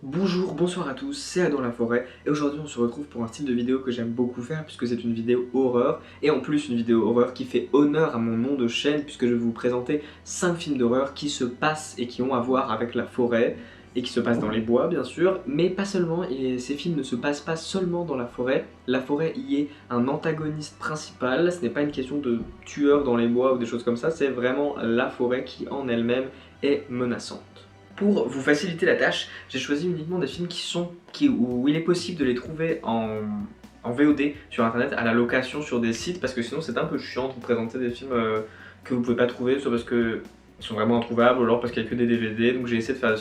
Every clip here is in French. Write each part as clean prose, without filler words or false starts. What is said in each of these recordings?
Bonjour, bonsoir à tous, c'est Adam la Forêt et aujourd'hui on se retrouve pour un style de vidéo que j'aime beaucoup faire puisque c'est une vidéo horreur et en plus une vidéo horreur qui fait honneur à mon nom de chaîne puisque je vais vous présenter 5 films d'horreur qui se passent et qui ont à voir avec la forêt et qui se passent dans les bois bien sûr, mais pas seulement, et ces films ne se passent pas seulement dans la forêt y est un antagoniste principal, ce n'est pas une question de tueur dans les bois ou des choses comme ça, c'est vraiment la forêt qui en elle-même est menaçante. Pour vous faciliter la tâche, j'ai choisi uniquement des films où il est possible de les trouver en VOD sur internet à la location sur des sites parce que sinon c'est un peu chiant de vous présenter des films que vous pouvez pas trouver, soit parce qu'ils sont vraiment introuvables ou alors parce qu'il n'y a que des DVD. Donc j'ai essayé de faire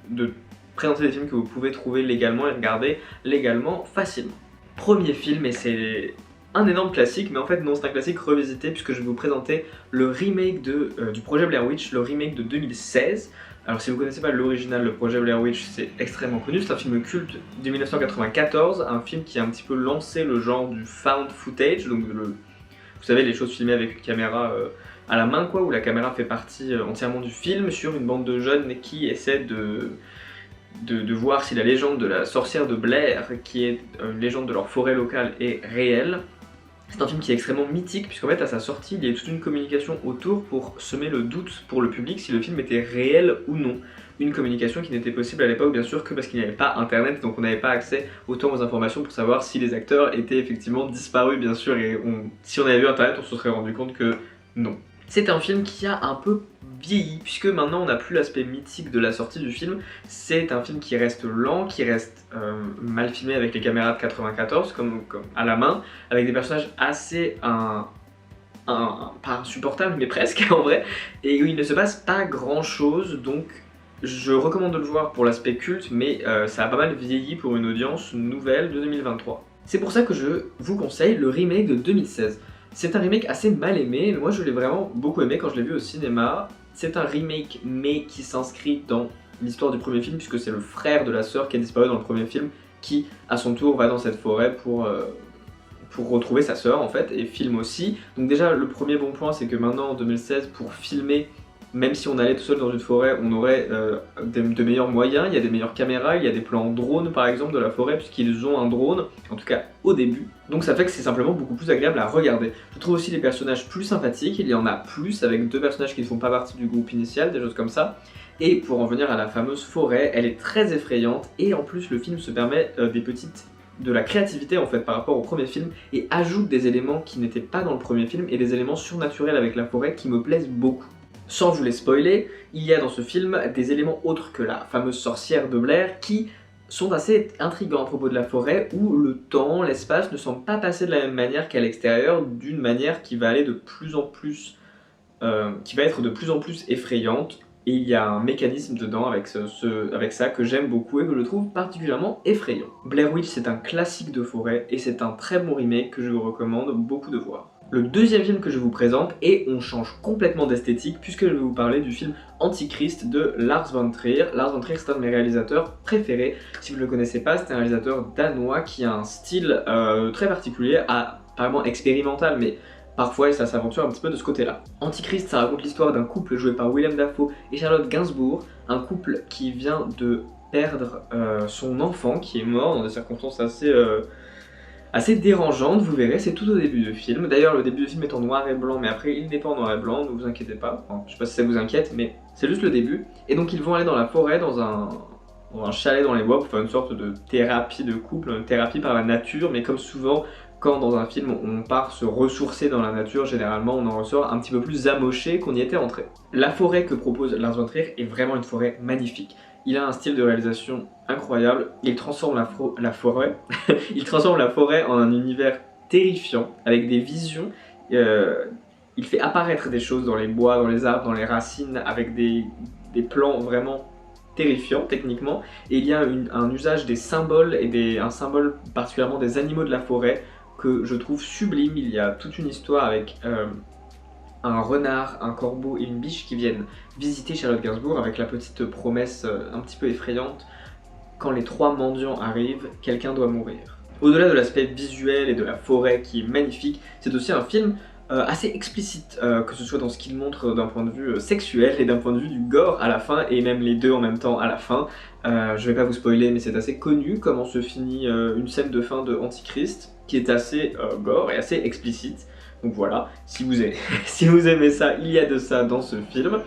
de présenter des films que vous pouvez trouver légalement et regarder légalement facilement. Premier film, et c'est un énorme classique, mais en fait non, c'est un classique revisité puisque je vais vous présenter le remake du projet Blair Witch, le remake de 2016. Alors si vous connaissez pas l'original, le projet Blair Witch, c'est extrêmement connu, c'est un film culte de 1994, un film qui a un petit peu lancé le genre du found footage, donc vous savez les choses filmées avec une caméra à la main quoi, où la caméra fait partie entièrement du film sur une bande de jeunes qui essaient de voir si la légende de la sorcière de Blair, qui est une légende de leur forêt locale, est réelle. C'est un film qui est extrêmement mythique puisqu'en fait à sa sortie il y a eu toute une communication autour pour semer le doute pour le public si le film était réel ou non. Une communication qui n'était possible à l'époque bien sûr que parce qu'il n'y avait pas internet, donc on n'avait pas accès autant aux informations pour savoir si les acteurs étaient effectivement disparus bien sûr, et si on avait vu internet on se serait rendu compte que non. C'est un film qui a un peu vieilli, puisque maintenant on n'a plus l'aspect mythique de la sortie du film. C'est un film qui reste lent, qui reste mal filmé avec les caméras de 94, comme à la main, avec des personnages assez pas insupportables, mais presque en vrai, et où il ne se passe pas grand chose, donc je recommande de le voir pour l'aspect culte, mais ça a pas mal vieilli pour une audience nouvelle de 2023. C'est pour ça que je vous conseille le remake de 2016. C'est un remake assez mal aimé, moi je l'ai vraiment beaucoup aimé quand je l'ai vu au cinéma. C'est un remake mais qui s'inscrit dans l'histoire du premier film puisque c'est le frère de la sœur qui a disparu dans le premier film qui à son tour va dans cette forêt pour retrouver sa sœur en fait, et filme aussi. Donc déjà le premier bon point c'est que maintenant en 2016 pour filmer, même si on allait tout seul dans une forêt, on aurait de meilleurs moyens, il y a des meilleures caméras, il y a des plans drone par exemple de la forêt, puisqu'ils ont un drone, en tout cas au début. Donc ça fait que c'est simplement beaucoup plus agréable à regarder. Je trouve aussi les personnages plus sympathiques, il y en a plus, avec deux personnages qui ne font pas partie du groupe initial, des choses comme ça. Et pour en venir à la fameuse forêt, elle est très effrayante, et en plus le film se permet de la créativité en fait par rapport au premier film, et ajoute des éléments qui n'étaient pas dans le premier film, et des éléments surnaturels avec la forêt qui me plaisent beaucoup. Sans vous les spoiler, il y a dans ce film des éléments autres que la fameuse sorcière de Blair qui sont assez intrigants à propos de la forêt où le temps, l'espace ne semblent pas passer de la même manière qu'à l'extérieur, d'une manière qui va aller qui va être de plus en plus effrayante, et il y a un mécanisme dedans avec ça que j'aime beaucoup et que je trouve particulièrement effrayant. Blair Witch c'est un classique de forêt et c'est un très bon remake que je vous recommande beaucoup de voir. Le deuxième film que je vous présente, et on change complètement d'esthétique puisque je vais vous parler du film Antichrist de Lars von Trier. Lars von Trier c'est un de mes réalisateurs préférés. Si vous ne le connaissez pas, c'est un réalisateur danois qui a un style très particulier, apparemment expérimental, mais parfois ça s'aventure un petit peu de ce côté-là. Antichrist, ça raconte l'histoire d'un couple joué par Willem Dafoe et Charlotte Gainsbourg, un couple qui vient de perdre son enfant qui est mort dans des circonstances assez dérangeante, vous verrez, c'est tout au début du film. D'ailleurs, le début du film est en noir et blanc, mais après, il n'est pas en noir et blanc, ne vous inquiétez pas. Enfin, je sais pas si ça vous inquiète, mais c'est juste le début. Et donc, ils vont aller dans la forêt, dans un chalet dans les bois, pour faire une sorte de thérapie de couple, une thérapie par la nature, mais comme souvent, quand dans un film on part se ressourcer dans la nature, généralement on en ressort un petit peu plus amoché qu'on y était entré. La forêt que propose Lars von Trier est vraiment une forêt magnifique. Il a un style de réalisation incroyable, il transforme la forêt il transforme la forêt en un univers terrifiant, avec des visions, il fait apparaître des choses dans les bois, dans les arbres, dans les racines, avec des plans vraiment terrifiants techniquement, et il y a un usage des symboles, et un symbole particulièrement des animaux de la forêt, que je trouve sublime. Il y a toute une histoire avec un renard, un corbeau et une biche qui viennent visiter Charlotte Gainsbourg avec la petite promesse un petit peu effrayante: quand les trois mendiants arrivent, quelqu'un doit mourir. Au-delà de l'aspect visuel et de la forêt qui est magnifique, c'est aussi un film assez explicite, que ce soit dans ce qu'il montre d'un point de vue sexuel et d'un point de vue du gore à la fin, et même les deux en même temps à la fin. Je vais pas vous spoiler, mais c'est assez connu comment se finit une scène de fin de Antichrist, qui est assez gore et assez explicite. Donc voilà, si vous aimez, si vous aimez ça, il y a de ça dans ce film.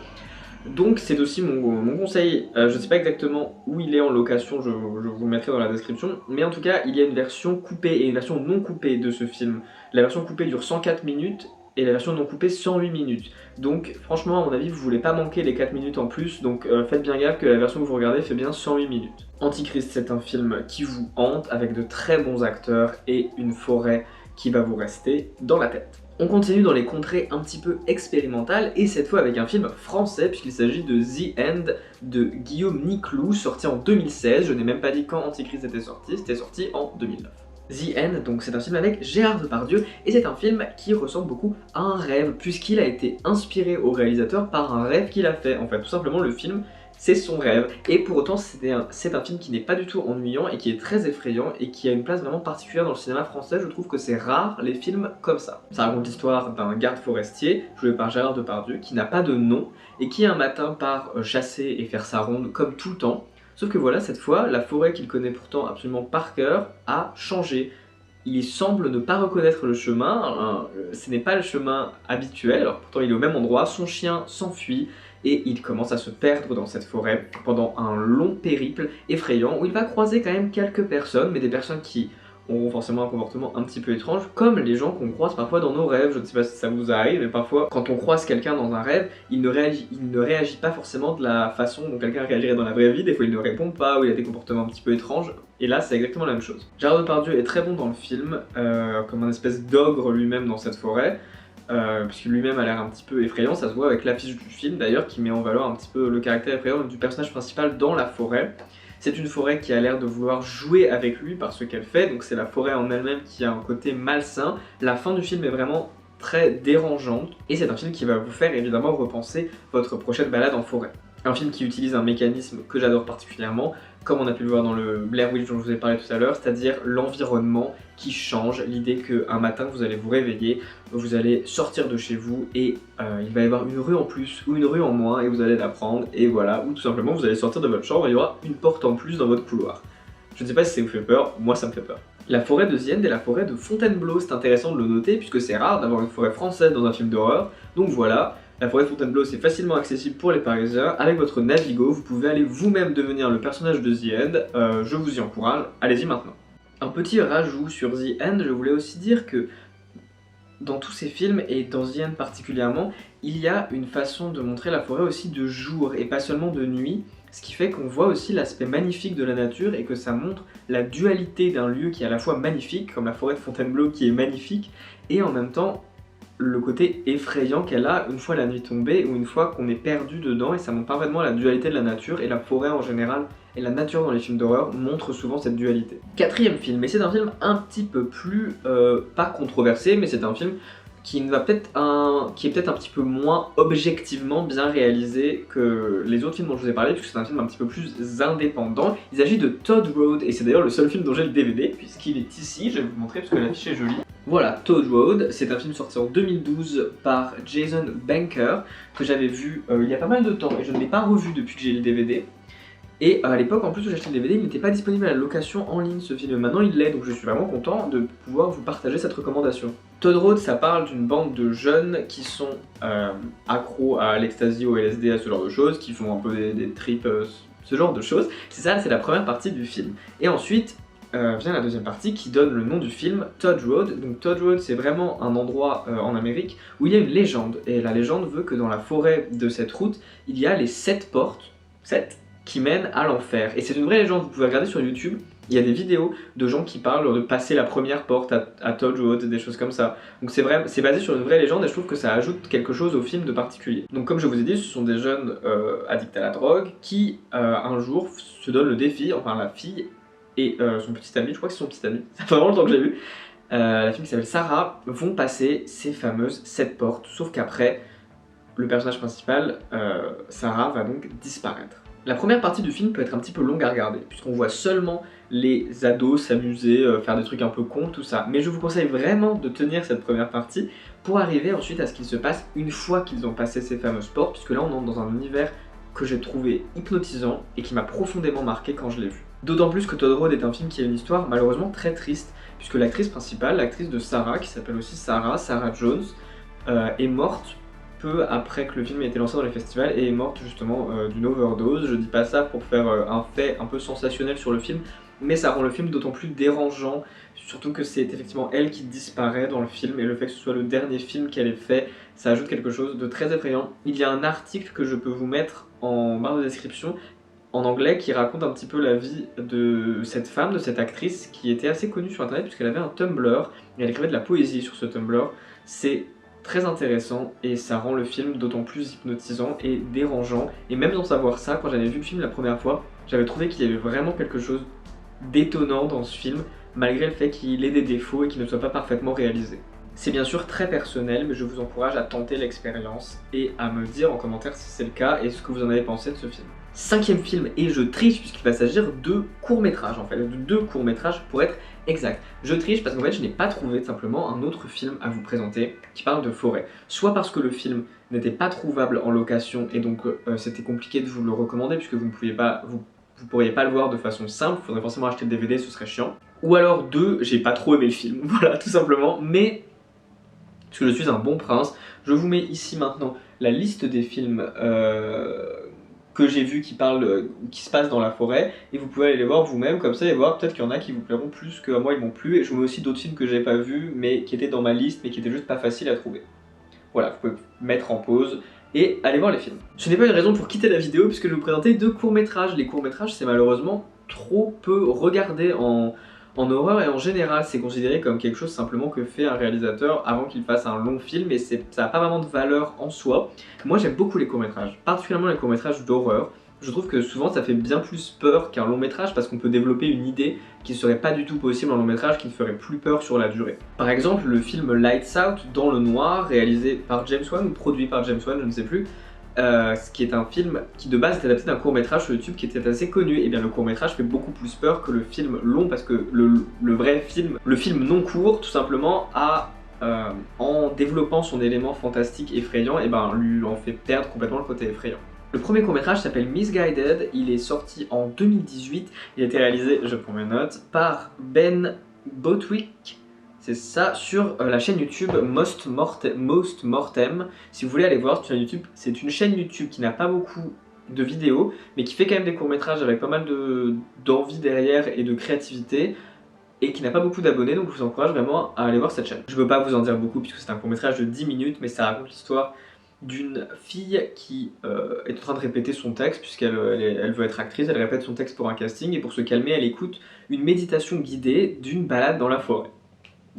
Donc c'est aussi mon conseil, je ne sais pas exactement où il est en location, je vous le mettrai dans la description, mais en tout cas il y a une version coupée et une version non coupée de ce film. La version coupée dure 104 minutes et la version non coupée 108 minutes. Donc franchement à mon avis vous voulez pas manquer les 4 minutes en plus, donc faites bien gaffe que la version que vous regardez fait bien 108 minutes. Antichrist, c'est un film qui vous hante avec de très bons acteurs et une forêt qui va vous rester dans la tête. On continue dans les contrées un petit peu expérimentales et cette fois avec un film français puisqu'il s'agit de The End de Guillaume Niclou, sorti en 2016. Je n'ai même pas dit quand Antichrist était sorti, c'était sorti en 2009. The End, donc c'est un film avec Gérard Depardieu et c'est un film qui ressemble beaucoup à un rêve puisqu'il a été inspiré au réalisateur par un rêve qu'il a fait. En fait, tout simplement le film c'est son rêve, et pour autant c'est un film qui n'est pas du tout ennuyant et qui est très effrayant et qui a une place vraiment particulière dans le cinéma français. Je trouve que c'est rare les films comme ça. Ça raconte l'histoire d'un garde forestier, joué par Gérard Depardieu, qui n'a pas de nom et qui un matin part chasser et faire sa ronde comme tout le temps. Sauf que voilà, cette fois, la forêt qu'il connaît pourtant absolument par cœur a changé. Il semble ne pas reconnaître le chemin, ce n'est pas le chemin habituel, alors pourtant il est au même endroit, son chien s'enfuit et il commence à se perdre dans cette forêt pendant un long périple effrayant où il va croiser quand même quelques personnes, mais des personnes qui auront forcément un comportement un petit peu étrange, comme les gens qu'on croise parfois dans nos rêves. Je ne sais pas si ça vous arrive, mais parfois quand on croise quelqu'un dans un rêve, il ne réagit pas forcément de la façon dont quelqu'un réagirait dans la vraie vie. Des fois il ne répond pas, ou il a des comportements un petit peu étranges, et là c'est exactement la même chose. Gérard Depardieu est très bon dans le film, comme un espèce d'ogre lui-même dans cette forêt, puisque lui-même a l'air un petit peu effrayant. Ça se voit avec l'affiche du film d'ailleurs, qui met en valeur un petit peu le caractère effrayant du personnage principal dans la forêt. C'est une forêt qui a l'air de vouloir jouer avec lui par ce qu'elle fait, donc c'est la forêt en elle-même qui a un côté malsain. La fin du film est vraiment très dérangeante, et c'est un film qui va vous faire évidemment repenser votre prochaine balade en forêt. Un film qui utilise un mécanisme que j'adore particulièrement, comme on a pu le voir dans le Blair Witch dont je vous ai parlé tout à l'heure, c'est-à-dire l'environnement qui change, l'idée qu'un matin vous allez vous réveiller, vous allez sortir de chez vous et il va y avoir une rue en plus ou une rue en moins et vous allez la prendre, et voilà, ou tout simplement vous allez sortir de votre chambre et il y aura une porte en plus dans votre couloir. Je ne sais pas si ça vous fait peur, moi ça me fait peur. La forêt de The End est la forêt de Fontainebleau, c'est intéressant de le noter puisque c'est rare d'avoir une forêt française dans un film d'horreur, donc voilà. La forêt de Fontainebleau, c'est facilement accessible pour les Parisiens. Avec votre Navigo, vous pouvez aller vous-même devenir le personnage de The End. Je vous y encourage, allez-y maintenant. Un petit rajout sur The End, je voulais aussi dire que dans tous ces films, et dans The End particulièrement, il y a une façon de montrer la forêt aussi de jour et pas seulement de nuit. Ce qui fait qu'on voit aussi l'aspect magnifique de la nature et que ça montre la dualité d'un lieu qui est à la fois magnifique, comme la forêt de Fontainebleau qui est magnifique, et en même temps le côté effrayant qu'elle a une fois la nuit tombée ou une fois qu'on est perdu dedans, et ça montre parfaitement la dualité de la nature, et la forêt en général et la nature dans les films d'horreur montrent souvent cette dualité. Quatrième film, et c'est un film un petit peu plus, pas controversé, mais c'est un film qui est peut-être un petit peu moins objectivement bien réalisé que les autres films dont je vous ai parlé, puisque c'est un film un petit peu plus indépendant. Il s'agit de Todd Road, et c'est d'ailleurs le seul film dont j'ai le DVD, puisqu'il est ici, je vais vous montrer parce que l'affiche est jolie. Voilà, Todd Road, c'est un film sorti en 2012 par Jason Banker, que j'avais vu il y a pas mal de temps, et je ne l'ai pas revu depuis que j'ai le DVD. Et à l'époque, en plus où j'ai acheté le DVD, il n'était pas disponible à la location en ligne ce film. Maintenant il l'est, donc je suis vraiment content de pouvoir vous partager cette recommandation. Todd Road, ça parle d'une bande de jeunes qui sont accros à l'ecstasy, au LSD, à ce genre de choses, qui font un peu des trips, ce genre de choses. C'est ça, c'est la première partie du film. Et ensuite vient la deuxième partie qui donne le nom du film, Todd Road. Donc Todd Road, c'est vraiment un endroit en Amérique où il y a une légende. Et la légende veut que dans la forêt de cette route, il y a les 7 portes, 7, qui mènent à l'enfer. Et c'est une vraie légende, vous pouvez regarder sur YouTube, il y a des vidéos de gens qui parlent de passer la première porte à Todd Road, des choses comme ça. Donc c'est basé sur une vraie légende, et je trouve que ça ajoute quelque chose au film de particulier. Donc comme je vous ai dit, ce sont des jeunes addicts à la drogue qui un jour se donnent le défi, enfin la fille et son petit ami, je crois que c'est son petit ami, ça fait vraiment longtemps que j'ai vu, la fille qui s'appelle Sarah, vont passer ces fameuses 7 portes, sauf qu'après, le personnage principal, Sarah, va donc disparaître. La première partie du film peut être un petit peu longue à regarder, puisqu'on voit seulement les ados s'amuser, faire des trucs un peu cons, tout ça. Mais je vous conseille vraiment de tenir cette première partie pour arriver ensuite à ce qu'il se passe une fois qu'ils ont passé ces fameuses portes, puisque là on entre dans un univers que j'ai trouvé hypnotisant et qui m'a profondément marqué quand je l'ai vu. D'autant plus que Todd Road est un film qui a une histoire malheureusement très triste, puisque l'actrice principale, l'actrice de Sarah, qui s'appelle aussi Sarah Jones, est morte peu après que le film ait été lancé dans les festivals et est morte justement d'une overdose. Je dis pas ça pour faire un fait un peu sensationnel sur le film, mais ça rend le film d'autant plus dérangeant, surtout que c'est effectivement elle qui disparaît dans le film et le fait que ce soit le dernier film qu'elle ait fait, ça ajoute quelque chose de très effrayant. Il y a un article que je peux vous mettre en barre de description en anglais qui raconte un petit peu la vie de cette femme, de cette actrice qui était assez connue sur internet puisqu'elle avait un Tumblr et elle écrivait de la poésie sur ce Tumblr. C'est très intéressant et ça rend le film d'autant plus hypnotisant et dérangeant. Et même sans savoir ça, quand j'avais vu le film la première fois, j'avais trouvé qu'il y avait vraiment quelque chose d'étonnant dans ce film, malgré le fait qu'il ait des défauts et qu'il ne soit pas parfaitement réalisé. C'est bien sûr très personnel, mais je vous encourage à tenter l'expérience et à me dire en commentaire si c'est le cas et ce que vous en avez pensé de ce film. Cinquième film, et je triche puisqu'il va s'agir de courts-métrages en fait, de 2 courts-métrages pour être exact. Je triche parce qu'en fait je n'ai pas trouvé simplement un autre film à vous présenter qui parle de forêt. Soit parce que le film n'était pas trouvable en location et donc c'était compliqué de vous le recommander puisque vous ne pouviez pas, vous pourriez pas le voir de façon simple, il faudrait forcément acheter le DVD, ce serait chiant. Ou alors 2, j'ai pas trop aimé le film, voilà tout simplement, mais parce que je suis un bon prince, je vous mets ici maintenant la liste des films que j'ai vus qui se passent dans la forêt, et vous pouvez aller les voir vous-même comme ça et voir peut-être qu'il y en a qui vous plairont plus que moi ils m'ont plu, et je vous mets aussi d'autres films que j'ai pas vus mais qui étaient dans ma liste mais qui étaient juste pas faciles à trouver. Voilà, vous pouvez mettre en pause et aller voir les films. Ce n'est pas une raison pour quitter la vidéo puisque je vais vous présenter 2 courts-métrages. Les courts-métrages c'est malheureusement trop peu regardé en horreur et en général c'est considéré comme quelque chose simplement que fait un réalisateur avant qu'il fasse un long film et ça n'a pas vraiment de valeur en soi. Moi j'aime beaucoup les courts-métrages, particulièrement les courts-métrages d'horreur. Je trouve que souvent ça fait bien plus peur qu'un long métrage parce qu'on peut développer une idée qui ne serait pas du tout possible en long métrage, qui ne ferait plus peur sur la durée. Par exemple le film Lights Out, Dans le noir, réalisé par James Wan ou produit par James Wan, je ne sais plus, ce qui est un film qui de base est adapté d'un court-métrage sur YouTube qui était assez connu. Et bien le court-métrage fait beaucoup plus peur que le film long parce que le vrai film, le film non court tout simplement en développant son élément fantastique effrayant et ben lui en fait perdre complètement le côté effrayant. Le premier court-métrage s'appelle Misguided, il est sorti en 2018, il a été réalisé, je prends mes notes, par Ben Botwick. C'est ça, sur la chaîne YouTube Most Mortem. Si vous voulez aller voir cette chaîne YouTube, c'est une chaîne YouTube qui n'a pas beaucoup de vidéos, mais qui fait quand même des courts-métrages avec pas mal d'envie derrière et de créativité, et qui n'a pas beaucoup d'abonnés, donc je vous encourage vraiment à aller voir cette chaîne. Je ne peux pas vous en dire beaucoup puisque c'est un court-métrage de 10 minutes, mais ça raconte l'histoire d'une fille qui est en train de répéter son texte puisqu'elle elle veut être actrice, elle répète son texte pour un casting et pour se calmer elle écoute une méditation guidée d'une balade dans la forêt.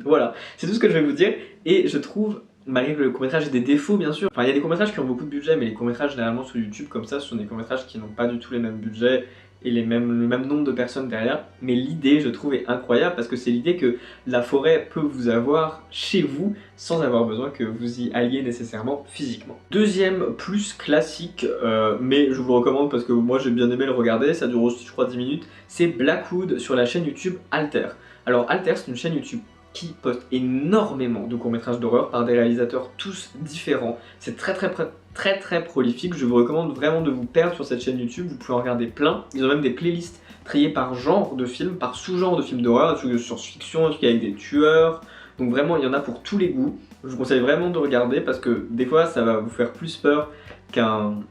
Voilà, c'est tout ce que je vais vous dire et je trouve, malgré que le court-métrage ait des défauts bien sûr, enfin il y a des courts-métrages qui ont beaucoup de budget mais les courts-métrages généralement sur YouTube comme ça ce sont des courts-métrages qui n'ont pas du tout les mêmes budgets et le même nombre de personnes derrière, mais l'idée je trouve est incroyable parce que c'est l'idée que la forêt peut vous avoir chez vous sans avoir besoin que vous y alliez nécessairement physiquement. Deuxième plus classique, mais je vous le recommande parce que moi j'ai bien aimé le regarder, ça dure aussi je crois 10 minutes, c'est Blackwood sur la chaîne YouTube Alter. Alors Alter c'est une chaîne YouTube qui poste énormément de courts-métrages d'horreur par des réalisateurs tous différents. C'est très prolifique, je vous recommande vraiment de vous perdre sur cette chaîne YouTube, vous pouvez en regarder plein. Ils ont même des playlists triées par genre de film, par sous-genre de films d'horreur, des trucs de science-fiction, des trucs avec des tueurs, donc vraiment il y en a pour tous les goûts. Je vous conseille vraiment de regarder parce que des fois ça va vous faire plus peur qu'un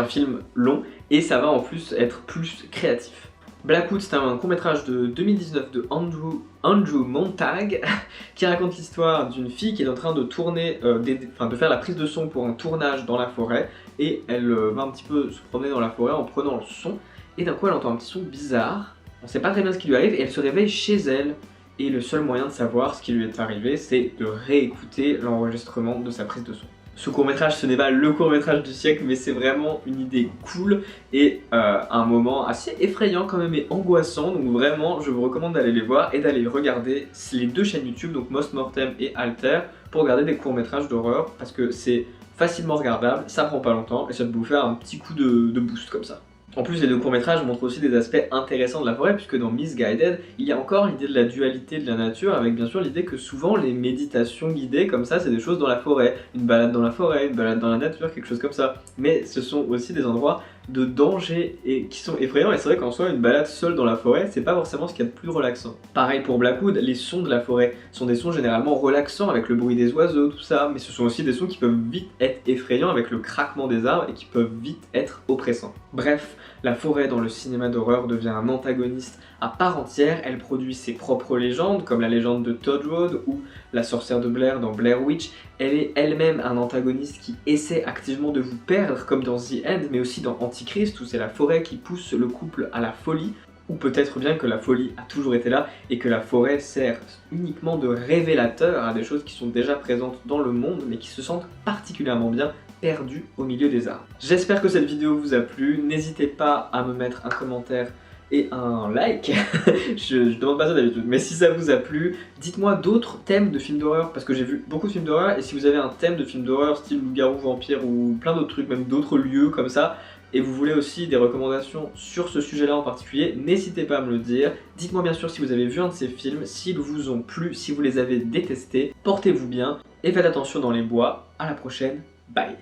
film long et ça va en plus être plus créatif. Blackwood, c'est un court-métrage de 2019 de Andrew Montag qui raconte l'histoire d'une fille qui est en train de tourner, de faire la prise de son pour un tournage dans la forêt et elle va un petit peu se promener dans la forêt en prenant le son et d'un coup elle entend un petit son bizarre, on sait pas très bien ce qui lui arrive et elle se réveille chez elle et le seul moyen de savoir ce qui lui est arrivé c'est de réécouter l'enregistrement de sa prise de son. Ce court-métrage, ce n'est pas le court-métrage du siècle, mais c'est vraiment une idée cool et un moment assez effrayant quand même et angoissant. Donc vraiment, je vous recommande d'aller les voir et d'aller regarder les 2 chaînes YouTube, donc Most Mortem et Alter, pour regarder des courts-métrages d'horreur parce que c'est facilement regardable, ça prend pas longtemps et ça peut vous faire un petit coup de boost comme ça. En plus, les deux courts-métrages montrent aussi des aspects intéressants de la forêt, puisque dans Misguided, il y a encore l'idée de la dualité de la nature, avec bien sûr l'idée que souvent les méditations guidées comme ça, c'est des choses dans la forêt. Une balade dans la forêt, une balade dans la nature, quelque chose comme ça. Mais ce sont aussi des endroits de danger et qui sont effrayants, et c'est vrai qu'en soi, une balade seule dans la forêt, c'est pas forcément ce qu'il y a de plus relaxant. Pareil pour Blackwood, les sons de la forêt sont des sons généralement relaxants avec le bruit des oiseaux, tout ça, mais ce sont aussi des sons qui peuvent vite être effrayants avec le craquement des arbres et qui peuvent vite être oppressants. Bref, la forêt dans le cinéma d'horreur devient un antagoniste à part entière, elle produit ses propres légendes, comme la légende de Todd Road ou la sorcière de Blair dans Blair Witch. Elle est elle-même un antagoniste qui essaie activement de vous perdre, comme dans The End, mais aussi dans Antichrist, où c'est la forêt qui pousse le couple à la folie, ou peut-être bien que la folie a toujours été là, et que la forêt sert uniquement de révélateur à des choses qui sont déjà présentes dans le monde, mais qui se sentent particulièrement bien perdu au milieu des arbres. J'espère que cette vidéo vous a plu, n'hésitez pas à me mettre un commentaire et un like, je demande pas ça d'habitude, mais si ça vous a plu, dites-moi d'autres thèmes de films d'horreur, parce que j'ai vu beaucoup de films d'horreur, et si vous avez un thème de film d'horreur style loup-garou, vampire ou plein d'autres trucs, même d'autres lieux comme ça, et vous voulez aussi des recommandations sur ce sujet-là en particulier, n'hésitez pas à me le dire. Dites-moi bien sûr si vous avez vu un de ces films, s'ils vous ont plu, si vous les avez détestés, portez-vous bien, et faites attention dans les bois. À la prochaine, bye.